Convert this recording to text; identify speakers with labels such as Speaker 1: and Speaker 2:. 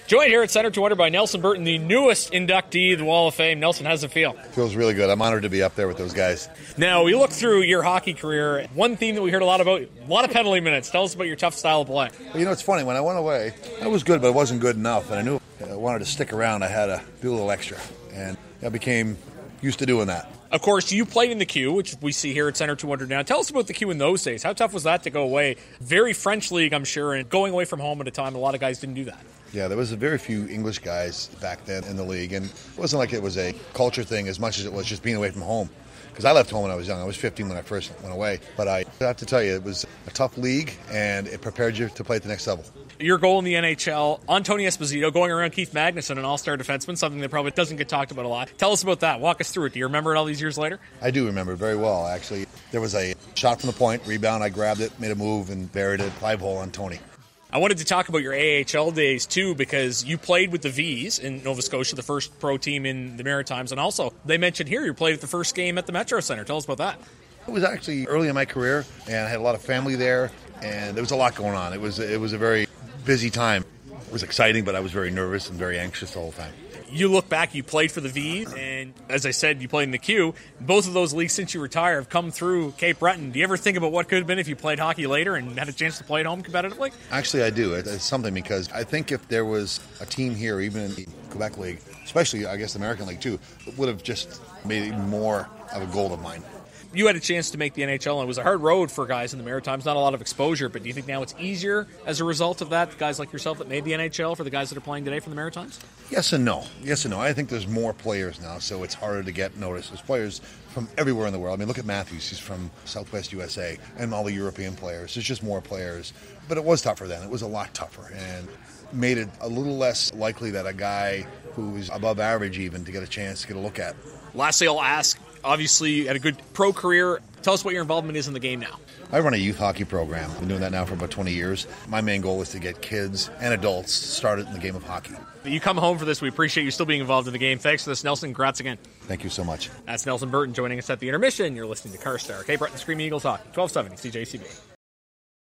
Speaker 1: Joined here at Center to Wonder by Nelson Burton, the newest inductee to the Wall of Fame. Nelson, how's it feel?
Speaker 2: Feels really good. I'm honored to be up there with those guys.
Speaker 1: Now, we look through your hockey career. One theme that we heard a lot about, a lot of penalty minutes. Tell us about your tough style of play.
Speaker 2: Well, you know, it's funny. When I went away, I was good, but it wasn't good enough. And I knew if I wanted to stick around, I had to do a little extra. And I became used to doing that.
Speaker 1: Of course, you played in the Q, which we see here at Center 200 now. Tell us about the Q in those days. How tough was that to go away? Very French league, I'm sure, and going away from home at a time, a lot of guys didn't do that.
Speaker 2: Yeah, there was a very few English guys back then in the league, and it wasn't like it was a culture thing as much as it was just being away from home. Because I left home when I was young. I was 15 when I first went away. But I have to tell you, it was a tough league, and it prepared you to play at the next level.
Speaker 1: Your goal in the NHL, on Tony Esposito, going around Keith Magnuson, an all-star defenseman, something that probably doesn't get talked about a lot. Tell us about that. Walk us through it. Do you remember it all these years later?
Speaker 2: I do remember it very well, actually. There was a shot from the point, rebound, I grabbed it, made a move, and buried it 5-hole on Tony.
Speaker 1: I wanted to talk about your AHL days, too, because you played with the Vs in Nova Scotia, the first pro team in the Maritimes, and also, they mentioned here, you played at the first game at the Metro Center. Tell us about that.
Speaker 2: It was actually early in my career, and I had a lot of family there, and there was a lot going on. It was a very busy time. It was exciting, but I was very nervous and very anxious the whole time.
Speaker 1: You look back, you played for the Vs, and as I said, you played in the Q. Both of those leagues since you retired have come through Cape Breton. Do you ever think about what could have been if you played hockey later and had a chance to play at home competitively?
Speaker 2: Actually, I do. It's something because I think if there was a team here, even in the Quebec League, especially, I guess, the American League too, it would have just made it more of a goal of mine.
Speaker 1: You had a chance to make the NHL, and it was a hard road for guys in the Maritimes, not a lot of exposure, but do you think now it's easier as a result of that, guys like yourself that made the NHL, for the guys that are playing today for the Maritimes?
Speaker 2: Yes and no. Yes and no. I think there's more players now, so it's harder to get noticed. There's players from everywhere in the world. I mean, look at Matthews. He's from Southwest USA, and all the European players. There's just more players. But it was tougher then. It was a lot tougher, and made it a little less likely that a guy who's above average even to get a chance to get a look at.
Speaker 1: Lastly, I'll ask, obviously you had a good pro career. Tell us what your involvement is in the game now.
Speaker 2: I run a youth hockey program. I've been doing that now for about 20 years. My main goal is to get kids and adults started in the game of hockey.
Speaker 1: You come home for this. We appreciate you still being involved in the game. Thanks for this, Nelson. Congrats again.
Speaker 2: Thank you so much.
Speaker 1: That's Nelson Burton joining us at the intermission. You're listening to Carstar, Cape Breton Screaming Eagles Hockey, 1270 CJCB.